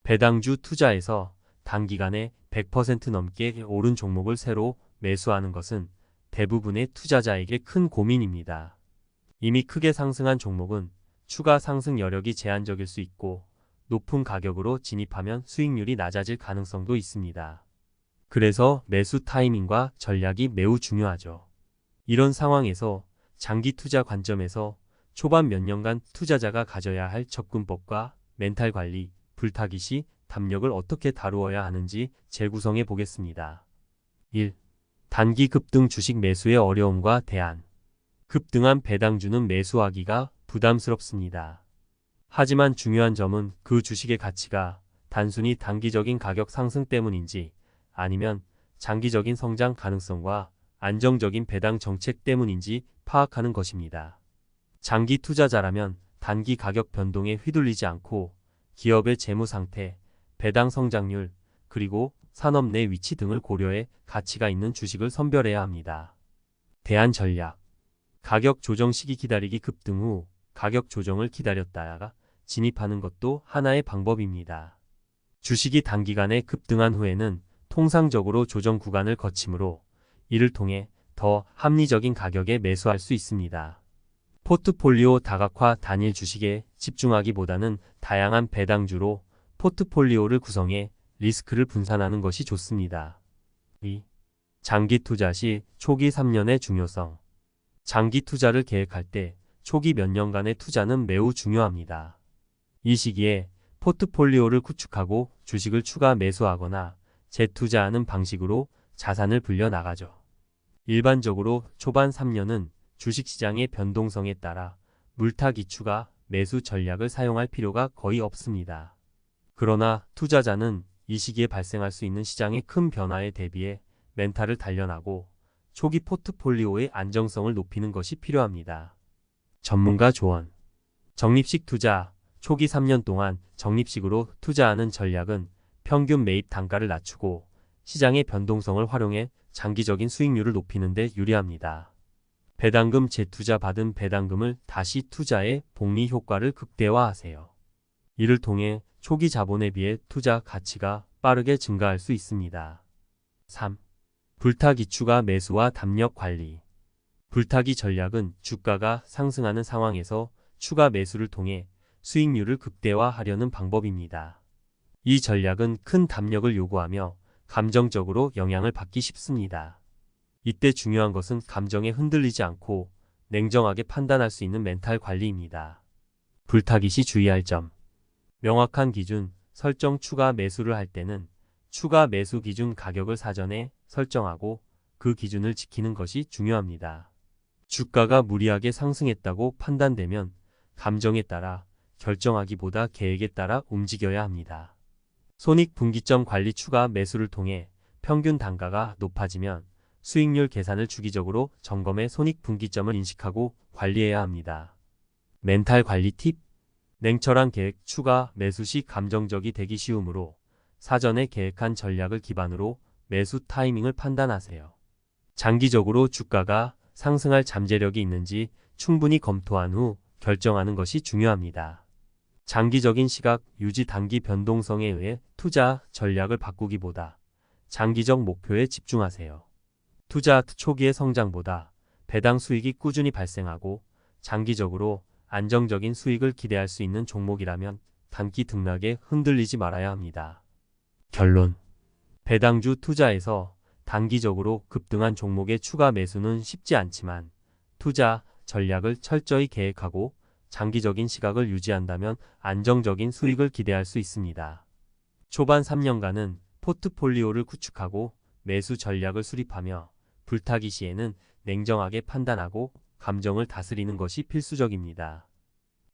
배당주 투자에서 단기간에 100% 넘게 오른 종목을 새로 매수하는 것은 대부분의 투자자에게 큰 고민입니다. 이미 크게 상승한 종목은 추가 상승 여력이 제한적일 수 있고 높은 가격으로 진입하면 수익률이 낮아질 가능성도 있습니다. 그래서 매수 타이밍과 전략이 매우 중요하죠. 이런 상황에서 장기 투자 관점에서 초반 몇 년간 투자자가 가져야 할 접근법과 멘탈 관리, 불타기 시 담력을 어떻게 다루어야 하는지 재구성해 보겠습니다. 1. 단기 급등 주식 매수의 어려움과 대안. 급등한 배당주는 매수하기가 부담스럽습니다. 하지만 중요한 점은 그 주식의 가치가 단순히 단기적인 가격 상승 때문인지 아니면 장기적인 성장 가능성과 안정적인 배당 정책 때문인지 파악하는 것입니다. 장기 투자자라면 단기 가격 변동에 휘둘리지 않고 기업의 재무 상태, 배당 성장률, 그리고 산업 내 위치 등을 고려해 가치가 있는 주식을 선별해야 합니다. 대안 전략. 가격 조정 시기 기다리기. 급등 후 가격 조정을 기다렸다가 진입하는 것도 하나의 방법입니다. 주식이 단기간에 급등한 후에는 통상적으로 조정 구간을 거치므로 이를 통해 더 합리적인 가격에 매수할 수 있습니다. 포트폴리오 다각화. 단일 주식에 집중하기보다는 다양한 배당주로 포트폴리오를 구성해 리스크를 분산하는 것이 좋습니다. 2. 장기 투자 시 초기 3년의 중요성. 장기 투자를 계획할 때 초기 몇 년간의 투자는 매우 중요합니다. 이 시기에 포트폴리오를 구축하고 주식을 추가 매수하거나 재투자하는 방식으로 자산을 불려나가죠. 일반적으로 초반 3년은 주식시장의 변동성에 따라 물타기 추가 매수 전략을 사용할 필요가 거의 없습니다. 그러나 투자자는 이 시기에 발생할 수 있는 시장의 큰 변화에 대비해 멘탈을 단련하고 초기 포트폴리오의 안정성을 높이는 것이 필요합니다. 전문가 조언. 적립식 투자. 초기 3년 동안 적립식으로 투자하는 전략은 평균 매입 단가를 낮추고 시장의 변동성을 활용해 장기적인 수익률을 높이는 데 유리합니다. 배당금 재투자. 받은 배당금을 다시 투자해 복리 효과를 극대화하세요. 이를 통해 초기 자본에 비해 투자 가치가 빠르게 증가할 수 있습니다. 3. 불타기 추가 매수와 담력 관리. 불타기 전략은 주가가 상승하는 상황에서 추가 매수를 통해 수익률을 극대화하려는 방법입니다. 이 전략은 큰 담력을 요구하며 감정적으로 영향을 받기 쉽습니다. 이때 중요한 것은 감정에 흔들리지 않고 냉정하게 판단할 수 있는 멘탈 관리입니다. 불타기 시 주의할 점. 명확한 기준 설정. 추가 매수를 할 때는 추가 매수 기준 가격을 사전에 설정하고 그 기준을 지키는 것이 중요합니다. 주가가 무리하게 상승했다고 판단되면 감정에 따라 결정하기보다 계획에 따라 움직여야 합니다. 손익분기점 관리. 추가 매수를 통해 평균 단가가 높아지면 수익률 계산을 주기적으로 점검해 손익분기점을 인식하고 관리해야 합니다. 멘탈 관리 팁. 냉철한 계획. 추가 매수 시 감정적이 되기 쉬우므로 사전에 계획한 전략을 기반으로 매수 타이밍을 판단하세요. 장기적으로 주가가 상승할 잠재력이 있는지 충분히 검토한 후 결정하는 것이 중요합니다. 장기적인 시각 유지. 단기 변동성에 의해 투자 전략을 바꾸기보다 장기적 목표에 집중하세요. 투자 초기의 성장보다 배당 수익이 꾸준히 발생하고 장기적으로 안정적인 수익을 기대할 수 있는 종목이라면 단기 등락에 흔들리지 말아야 합니다. 결론. 배당주 투자에서 단기적으로 급등한 종목의 추가 매수는 쉽지 않지만 투자 전략을 철저히 계획하고 장기적인 시각을 유지한다면 안정적인 수익을 기대할 수 있습니다. 초반 3년간은 포트폴리오를 구축하고 매수 전략을 수립하며 불타기 시에는 냉정하게 판단하고 감정을 다스리는 것이 필수적입니다.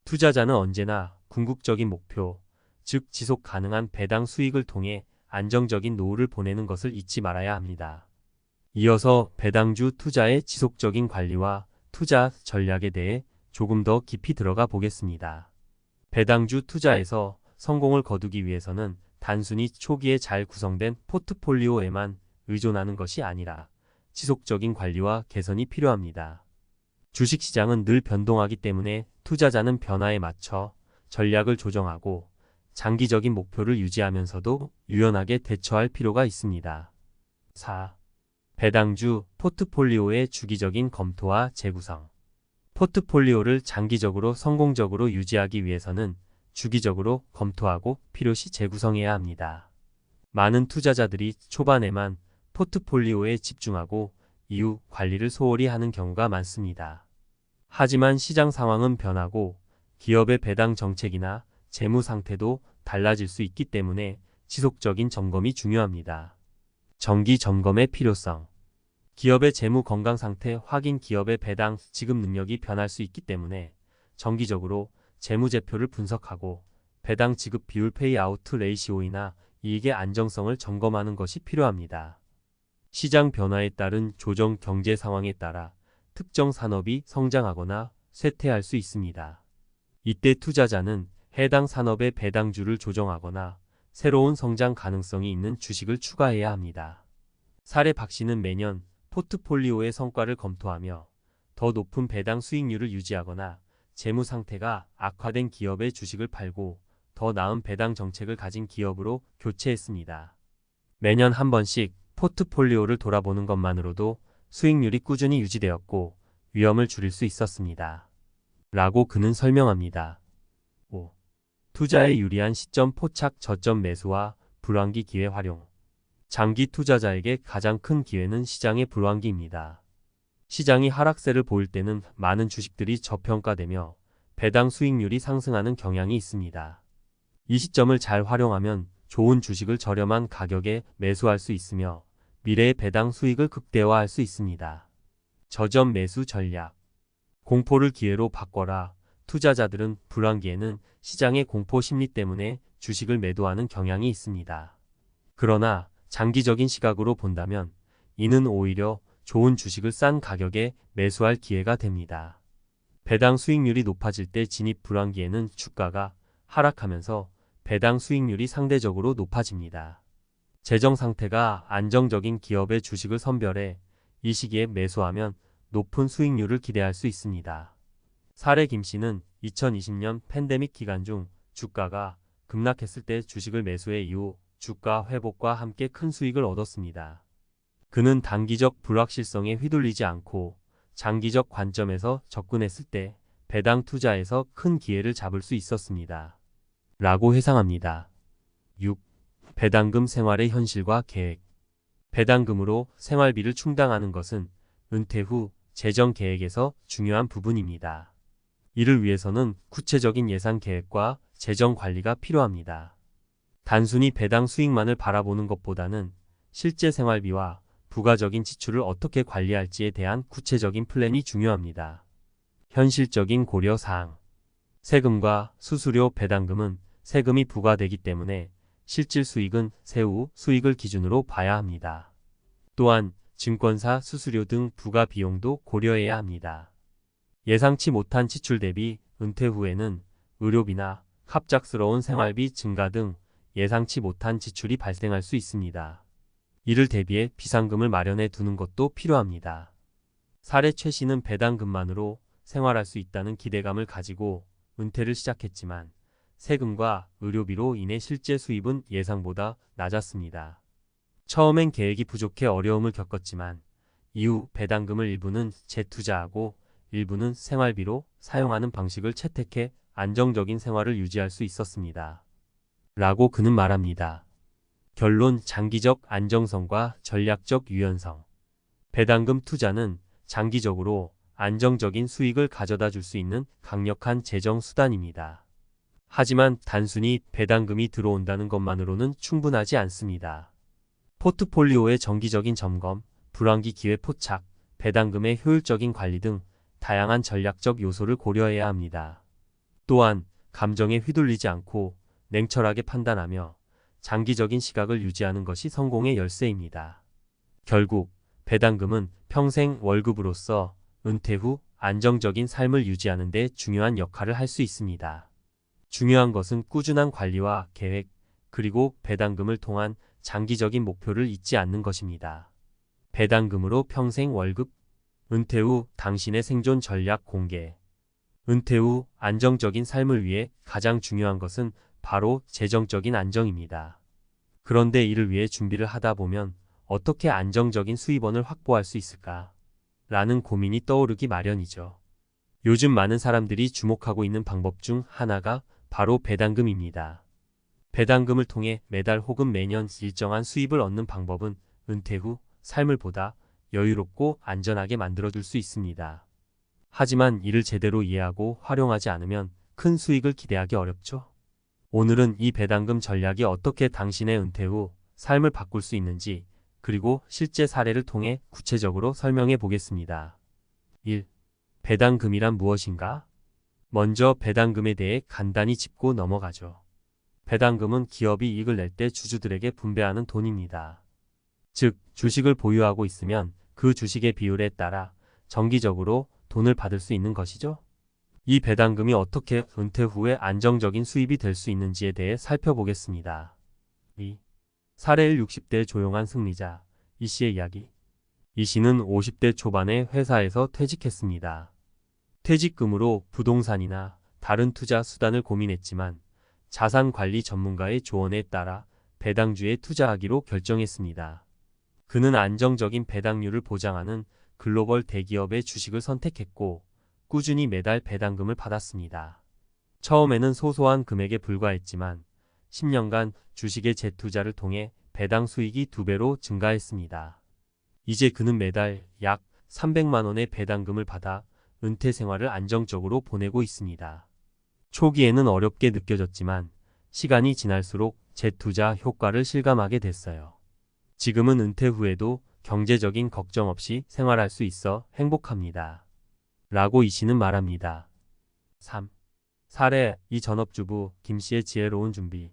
투자자는 언제나 궁극적인 목표, 즉 지속 가능한 배당 수익을 통해 안정적인 노후를 보내는 것을 잊지 말아야 합니다. 이어서 배당주 투자의 지속적인 관리와 투자 전략에 대해 조금 더 깊이 들어가 보겠습니다. 배당주 투자에서 성공을 거두기 위해서는 단순히 초기에 잘 구성된 포트폴리오에만 의존하는 것이 아니라 지속적인 관리와 개선이 필요합니다. 주식시장은 늘 변동하기 때문에 투자자는 변화에 맞춰 전략을 조정하고 장기적인 목표를 유지하면서도 유연하게 대처할 필요가 있습니다. 4. 배당주 포트폴리오의 주기적인 검토와 재구성. 포트폴리오를 장기적으로 성공적으로 유지하기 위해서는 주기적으로 검토하고 필요시 재구성해야 합니다. 많은 투자자들이 초반에만 포트폴리오에 집중하고 이후 관리를 소홀히 하는 경우가 많습니다. 하지만 시장 상황은 변하고 기업의 배당 정책이나 재무 상태도 달라질 수 있기 때문에 지속적인 점검이 중요합니다. 정기 점검의 필요성. 기업의 재무 건강 상태 확인. 기업의 배당 지급 능력이 변할 수 있기 때문에 정기적으로 재무제표를 분석하고 배당 지급 비율 페이아웃 레이시오이나 이익의 안정성을 점검하는 것이 필요합니다. 시장 변화에 따른 조정 경제 상황에 따라 특정 산업이 성장하거나 쇠퇴할 수 있습니다. 이때 투자자는 해당 산업의 배당주를 조정하거나 새로운 성장 가능성이 있는 주식을 추가해야 합니다. 사례 박 씨는 매년 포트폴리오의 성과를 검토하며 더 높은 배당 수익률을 유지하거나 재무 상태가 악화된 기업의 주식을 팔고 더 나은 배당 정책을 가진 기업으로 교체했습니다. 매년 한 번씩 포트폴리오를 돌아보는 것만으로도 수익률이 꾸준히 유지되었고 위험을 줄일 수 있었습니다. 라고 그는 설명합니다. 5. 투자에 유리한 시점 포착. 저점 매수와 불황기 기회 활용. 장기 투자자에게 가장 큰 기회는 시장의 불황기입니다. 시장이 하락세를 보일 때는 많은 주식들이 저평가되며 배당 수익률이 상승하는 경향이 있습니다. 이 시점을 잘 활용하면 좋은 주식을 저렴한 가격에 매수할 수 있으며 미래의 배당 수익을 극대화할 수 있습니다. 저점 매수 전략. 공포를 기회로 바꿔라. 투자자들은 불황기에는 시장의 공포 심리 때문에 주식을 매도하는 경향이 있습니다. 그러나 장기적인 시각으로 본다면 이는 오히려 좋은 주식을 싼 가격에 매수할 기회가 됩니다. 배당 수익률이 높아질 때 진입. 불황기에는 주가가 하락하면서 배당 수익률이 상대적으로 높아집니다. 재정 상태가 안정적인 기업의 주식을 선별해 이 시기에 매수하면 높은 수익률을 기대할 수 있습니다. 사례 김 씨는 2020년 팬데믹 기간 중 주가가 급락했을 때 주식을 매수해 이후 주가 회복과 함께 큰 수익을 얻었습니다. 그는 단기적 불확실성에 휘둘리지 않고 장기적 관점에서 접근했을 때 배당 투자에서 큰 기회를 잡을 수 있었습니다. 라고 회상합니다. 6. 배당금 생활의 현실과 계획. 배당금으로 생활비를 충당하는 것은 은퇴 후 재정 계획에서 중요한 부분입니다. 이를 위해서는 구체적인 예산 계획과 재정 관리가 필요합니다. 단순히 배당 수익만을 바라보는 것보다는 실제 생활비와 부가적인 지출을 어떻게 관리할지에 대한 구체적인 플랜이 중요합니다. 현실적인 고려사항. 세금과 수수료. 배당금은 세금이 부과되기 때문에 실질 수익은 세후 수익을 기준으로 봐야 합니다. 또한 증권사 수수료 등 부가 비용도 고려해야 합니다. 예상치 못한 지출 대비 은퇴 후에는 의료비나 갑작스러운 생활비 증가 등 예상치 못한 지출이 발생할 수 있습니다. 이를 대비해 비상금을 마련해 두는 것도 필요합니다. 사례 최 씨는 배당금만으로 생활할 수 있다는 기대감을 가지고 은퇴를 시작했지만 세금과 의료비로 인해 실제 수입은 예상보다 낮았습니다. 처음엔 계획이 부족해 어려움을 겪었지만 이후 배당금을 일부는 재투자하고 일부는 생활비로 사용하는 방식을 채택해 안정적인 생활을 유지할 수 있었습니다. 라고 그는 말합니다. 결론. 장기적 안정성과 전략적 유연성. 배당금 투자는 장기적으로 안정적인 수익을 가져다 줄 수 있는 강력한 재정 수단입니다. 하지만 단순히 배당금이 들어온다는 것만으로는 충분하지 않습니다. 포트폴리오의 정기적인 점검, 불황기 기회 포착, 배당금의 효율적인 관리 등 다양한 전략적 요소를 고려해야 합니다. 또한 감정에 휘둘리지 않고 냉철하게 판단하며 장기적인 시각을 유지하는 것이 성공의 열쇠입니다. 결국 배당금은 평생 월급으로서 은퇴 후 안정적인 삶을 유지하는 데 중요한 역할을 할 수 있습니다. 중요한 것은 꾸준한 관리와 계획, 그리고 배당금을 통한 장기적인 목표를 잊지 않는 것입니다. 배당금으로 평생 월급. 은퇴 후 당신의 생존 전략 공개. 은퇴 후 안정적인 삶을 위해 가장 중요한 것은 바로 재정적인 안정입니다. 그런데 이를 위해 준비를 하다 보면 어떻게 안정적인 수입원을 확보할 수 있을까? 라는 고민이 떠오르기 마련이죠. 요즘 많은 사람들이 주목하고 있는 방법 중 하나가 바로 배당금입니다. 배당금을 통해 매달 혹은 매년 일정한 수입을 얻는 방법은 은퇴 후 삶을 보다 여유롭고 안전하게 만들어둘 수 있습니다. 하지만 이를 제대로 이해하고 활용하지 않으면 큰 수익을 기대하기 어렵죠. 오늘은 이 배당금 전략이 어떻게 당신의 은퇴 후 삶을 바꿀 수 있는지, 그리고 실제 사례를 통해 구체적으로 설명해 보겠습니다. 1. 배당금이란 무엇인가? 먼저 배당금에 대해 간단히 짚고 넘어가죠. 배당금은 기업이 이익을 낼 때 주주들에게 분배하는 돈입니다. 즉, 주식을 보유하고 있으면 그 주식의 비율에 따라 정기적으로 돈을 받을 수 있는 것이죠. 이 배당금이 어떻게 은퇴 후에 안정적인 수입이 될 수 있는지에 대해 살펴보겠습니다. 2. 사례 1. 60대 조용한 승리자 이 씨의 이야기. 이 씨는 50대 초반에 회사에서 퇴직했습니다. 퇴직금으로 부동산이나 다른 투자 수단을 고민했지만 자산관리 전문가의 조언에 따라 배당주에 투자하기로 결정했습니다. 그는 안정적인 배당률을 보장하는 글로벌 대기업의 주식을 선택했고 꾸준히 매달 배당금을 받았습니다. 처음에는 소소한 금액에 불과했지만 10년간 주식의 재투자를 통해 배당 수익이 2배로 증가했습니다. 이제 그는 매달 약 300만 원의 배당금을 받아 은퇴 생활을 안정적으로 보내고 있습니다. 초기에는 어렵게 느껴졌지만 시간이 지날수록 재투자 효과를 실감하게 됐어요. 지금은 은퇴 후에도 경제적인 걱정 없이 생활할 수 있어 행복합니다. 라고 이 씨는 말합니다. 3. 사례 2. 전업주부 김 씨의 지혜로운 준비.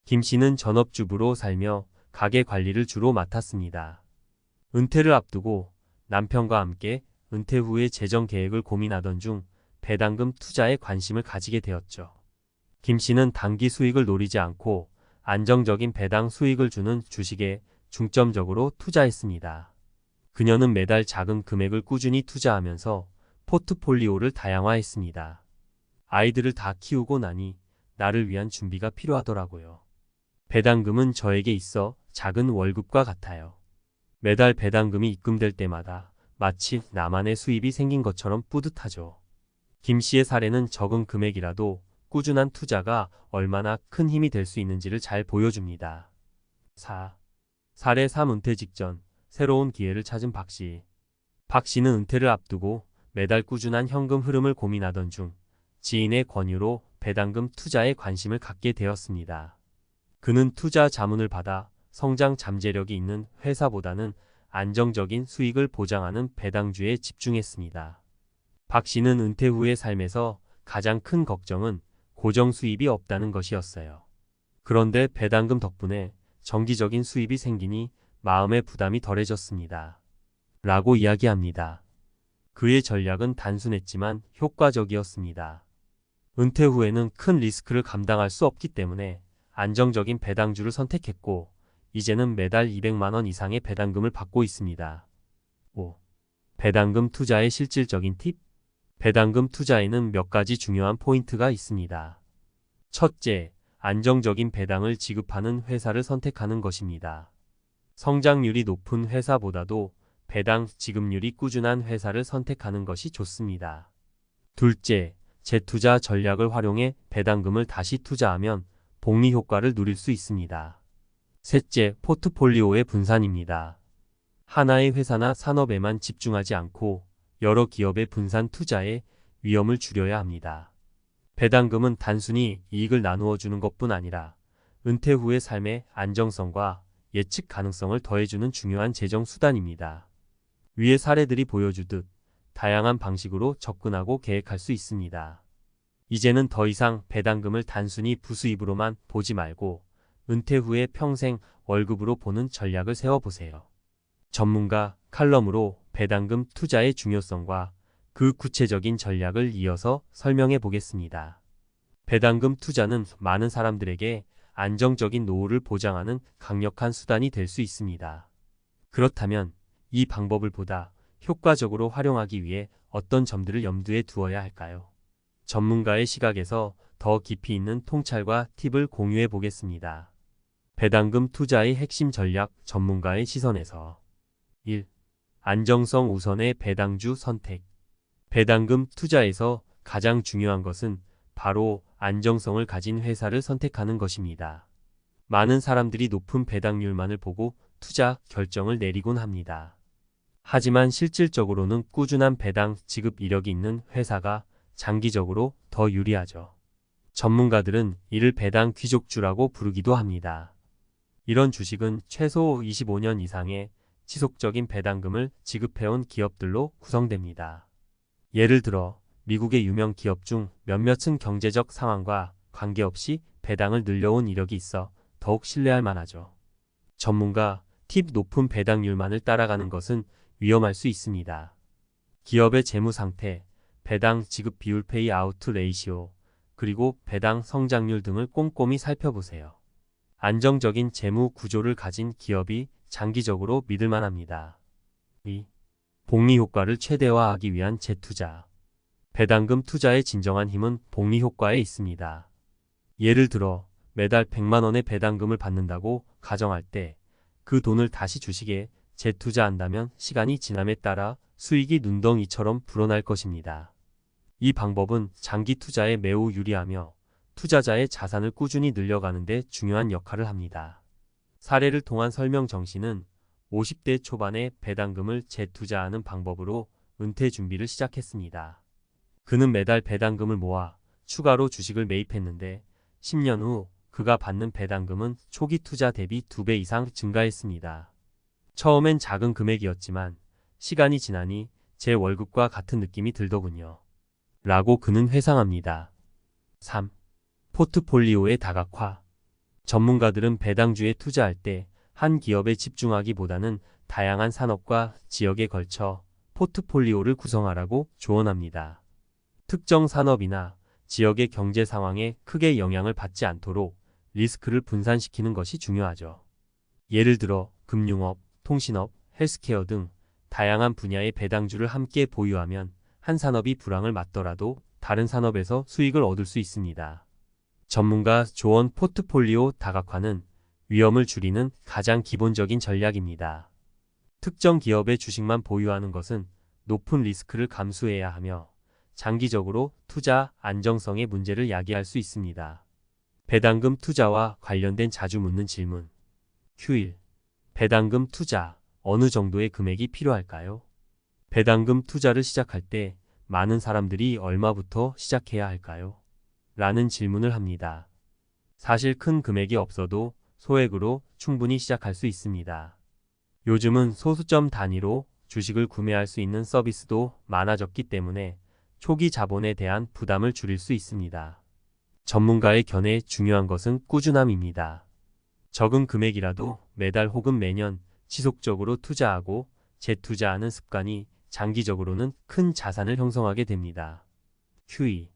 김 씨는 전업주부로 살며 가게 관리를 주로 맡았습니다. 은퇴를 앞두고 남편과 함께 은퇴 후의 재정 계획을 고민하던 중 배당금 투자에 관심을 가지게 되었죠. 김 씨는 단기 수익을 노리지 않고 안정적인 배당 수익을 주는 주식에 중점적으로 투자했습니다. 그녀는 매달 작은 금액을 꾸준히 투자하면서 포트폴리오를 다양화했습니다. 아이들을 다 키우고 나니 나를 위한 준비가 필요하더라고요. 배당금은 저에게 있어 작은 월급과 같아요. 매달 배당금이 입금될 때마다 마치 나만의 수입이 생긴 것처럼 뿌듯하죠. 김 씨의 사례는 적은 금액이라도 꾸준한 투자가 얼마나 큰 힘이 될 수 있는지를 잘 보여줍니다. 4. 사례 3. 은퇴 직전 새로운 기회를 찾은 박 씨. 박 씨는 은퇴를 앞두고 매달 꾸준한 현금 흐름을 고민하던 중 지인의 권유로 배당금 투자에 관심을 갖게 되었습니다. 그는 투자 자문을 받아 성장 잠재력이 있는 회사보다는 안정적인 수익을 보장하는 배당주에 집중했습니다. 박 씨는 은퇴 후의 삶에서 가장 큰 걱정은 고정 수입이 없다는 것이었어요. 그런데 배당금 덕분에 정기적인 수입이 생기니 마음의 부담이 덜해졌습니다. 라고 이야기합니다. 그의 전략은 단순했지만 효과적이었습니다. 은퇴 후에는 큰 리스크를 감당할 수 없기 때문에 안정적인 배당주를 선택했고 이제는 매달 200만 원 이상의 배당금을 받고 있습니다. 5. 배당금 투자의 실질적인 팁? 배당금 투자에는 몇 가지 중요한 포인트가 있습니다. 첫째, 안정적인 배당을 지급하는 회사를 선택하는 것입니다. 성장률이 높은 회사보다도 배당 지급률이 꾸준한 회사를 선택하는 것이 좋습니다. 둘째, 재투자 전략을 활용해 배당금을 다시 투자하면 복리 효과를 누릴 수 있습니다. 셋째, 포트폴리오의 분산입니다. 하나의 회사나 산업에만 집중하지 않고 여러 기업의 분산 투자에 위험을 줄여야 합니다. 배당금은 단순히 이익을 나누어 주는 것뿐 아니라 은퇴 후의 삶의 안정성과 예측 가능성을 더해주는 중요한 재정 수단입니다. 위의 사례들이 보여주듯 다양한 방식으로 접근하고 계획할 수 있습니다. 이제는 더 이상 배당금을 단순히 부수입으로만 보지 말고 은퇴 후에 평생 월급으로 보는 전략을 세워보세요. 전문가 칼럼으로 배당금 투자의 중요성과 그 구체적인 전략을 이어서 설명해 보겠습니다. 배당금 투자는 많은 사람들에게 안정적인 노후를 보장하는 강력한 수단이 될 수 있습니다. 그렇다면 이 방법을 보다 효과적으로 활용하기 위해 어떤 점들을 염두에 두어야 할까요? 전문가의 시각에서 더 깊이 있는 통찰과 팁을 공유해 보겠습니다. 배당금 투자의 핵심 전략 전문가의 시선에서 1. 안정성 우선의 배당주 선택. 배당금 투자에서 가장 중요한 것은 바로 안정성을 가진 회사를 선택하는 것입니다. 많은 사람들이 높은 배당률만을 보고 투자 결정을 내리곤 합니다. 하지만 실질적으로는 꾸준한 배당 지급 이력이 있는 회사가 장기적으로 더 유리하죠. 전문가들은 이를 배당 귀족주라고 부르기도 합니다. 이런 주식은 최소 25년 이상의 지속적인 배당금을 지급해온 기업들로 구성됩니다. 예를 들어 미국의 유명 기업 중 몇몇은 경제적 상황과 관계없이 배당을 늘려온 이력이 있어 더욱 신뢰할 만하죠. 전문가 팁 높은 배당률만을 따라가는 것은 위험할 수 있습니다. 기업의 재무 상태, 배당 지급 비율 페이아웃 레이시오, 그리고 배당 성장률 등을 꼼꼼히 살펴보세요. 안정적인 재무 구조를 가진 기업이 장기적으로 믿을 만합니다. 2. 복리 효과를 최대화하기 위한 재투자. 배당금 투자의 진정한 힘은 복리 효과에 있습니다. 예를 들어 매달 100만 원의 배당금을 받는다고 가정할 때 그 돈을 다시 주식에 재투자한다면 시간이 지남에 따라 수익이 눈덩이처럼 불어날 것입니다. 이 방법은 장기 투자에 매우 유리하며 투자자의 자산을 꾸준히 늘려가는 데 중요한 역할을 합니다. 사례를 통한 설명 정신은 50대 초반에 배당금을 재투자하는 방법으로 은퇴 준비를 시작했습니다. 그는 매달 배당금을 모아 추가로 주식을 매입했는데 10년 후 그가 받는 배당금은 초기 투자 대비 2배 이상 증가했습니다. 처음엔 작은 금액이었지만 시간이 지나니 제 월급과 같은 느낌이 들더군요. 라고 그는 회상합니다. 3. 포트폴리오의 다각화. 전문가들은 배당주에 투자할 때 한 기업에 집중하기보다는 다양한 산업과 지역에 걸쳐 포트폴리오를 구성하라고 조언합니다. 특정 산업이나 지역의 경제 상황에 크게 영향을 받지 않도록 리스크를 분산시키는 것이 중요하죠. 예를 들어 금융업, 통신업, 헬스케어 등 다양한 분야의 배당주를 함께 보유하면 한 산업이 불황을 맞더라도 다른 산업에서 수익을 얻을 수 있습니다. 전문가 조언 포트폴리오 다각화는 위험을 줄이는 가장 기본적인 전략입니다. 특정 기업의 주식만 보유하는 것은 높은 리스크를 감수해야 하며 장기적으로 투자 안정성의 문제를 야기할 수 있습니다. 배당금 투자와 관련된 자주 묻는 질문. Q1. 배당금 투자, 어느 정도의 금액이 필요할까요? 배당금 투자를 시작할 때 많은 사람들이 얼마부터 시작해야 할까요? 라는 질문을 합니다. 사실 큰 금액이 없어도 소액으로 충분히 시작할 수 있습니다. 요즘은 소수점 단위로 주식을 구매할 수 있는 서비스도 많아졌기 때문에 초기 자본에 대한 부담을 줄일 수 있습니다. 전문가의 견해에 중요한 것은 꾸준함입니다. 적은 금액이라도 매달 혹은 매년 지속적으로 투자하고 재투자하는 습관이 장기적으로는 큰 자산을 형성하게 됩니다. Q2.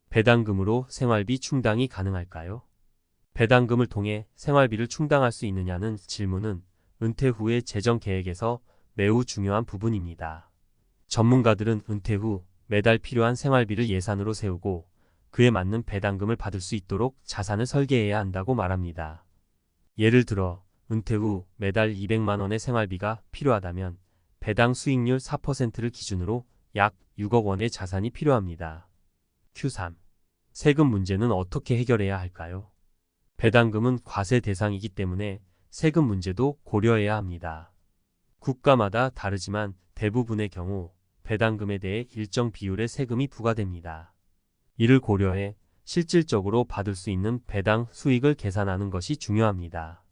배당금으로 생활비 충당이 가능할까요? 배당금을 통해 생활비를 충당할 수 있느냐는 질문은 은퇴 후의 재정 계획에서 매우 중요한 부분입니다. 전문가들은 은퇴 후 매달 필요한 생활비를 예산으로 세우고 그에 맞는 배당금을 받을 수 있도록 자산을 설계해야 한다고 말합니다. 예를 들어 은퇴 후 매달 200만 원의 생활비가 필요하다면 배당 수익률 4%를 기준으로 약 6억 원의 자산이 필요합니다. Q3. 세금 문제는 어떻게 해결해야 할까요? 배당금은 과세 대상이기 때문에 세금 문제도 고려해야 합니다. 국가마다 다르지만 대부분의 경우 배당금에 대해 일정 비율의 세금이 부과됩니다. 이를 고려해 실질적으로 받을 수 있는 배당 수익을 계산하는 것이 중요합니다.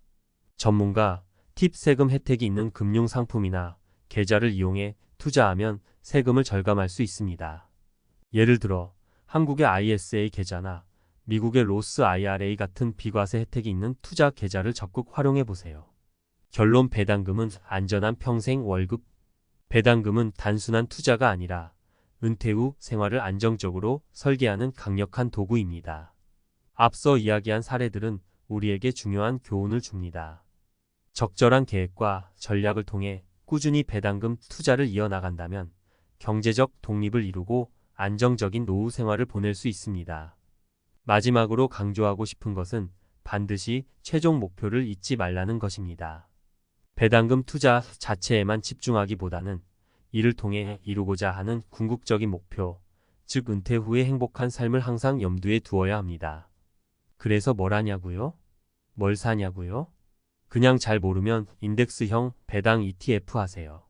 전문가 팁 세금 혜택이 있는 금융상품이나 계좌를 이용해 투자하면 세금을 절감할 수 있습니다. 예를 들어 한국의 ISA 계좌나 미국의 로스 IRA 같은 비과세 혜택이 있는 투자 계좌를 적극 활용해 보세요. 결론 배당금은 안전한 평생 월급. 배당금은 단순한 투자가 아니라 은퇴 후 생활을 안정적으로 설계하는 강력한 도구입니다. 앞서 이야기한 사례들은 우리에게 중요한 교훈을 줍니다. 적절한 계획과 전략을 통해 꾸준히 배당금 투자를 이어나간다면 경제적 독립을 이루고 안정적인 노후 생활을 보낼 수 있습니다. 마지막으로 강조하고 싶은 것은 반드시 최종 목표를 잊지 말라는 것입니다. 배당금 투자 자체에만 집중하기보다는 이를 통해 이루고자 하는 궁극적인 목표, 즉 은퇴 후의 행복한 삶을 항상 염두에 두어야 합니다. 그래서 뭘 하냐고요? 뭘 사냐고요? 그냥 잘 모르면 인덱스형 배당 ETF 하세요.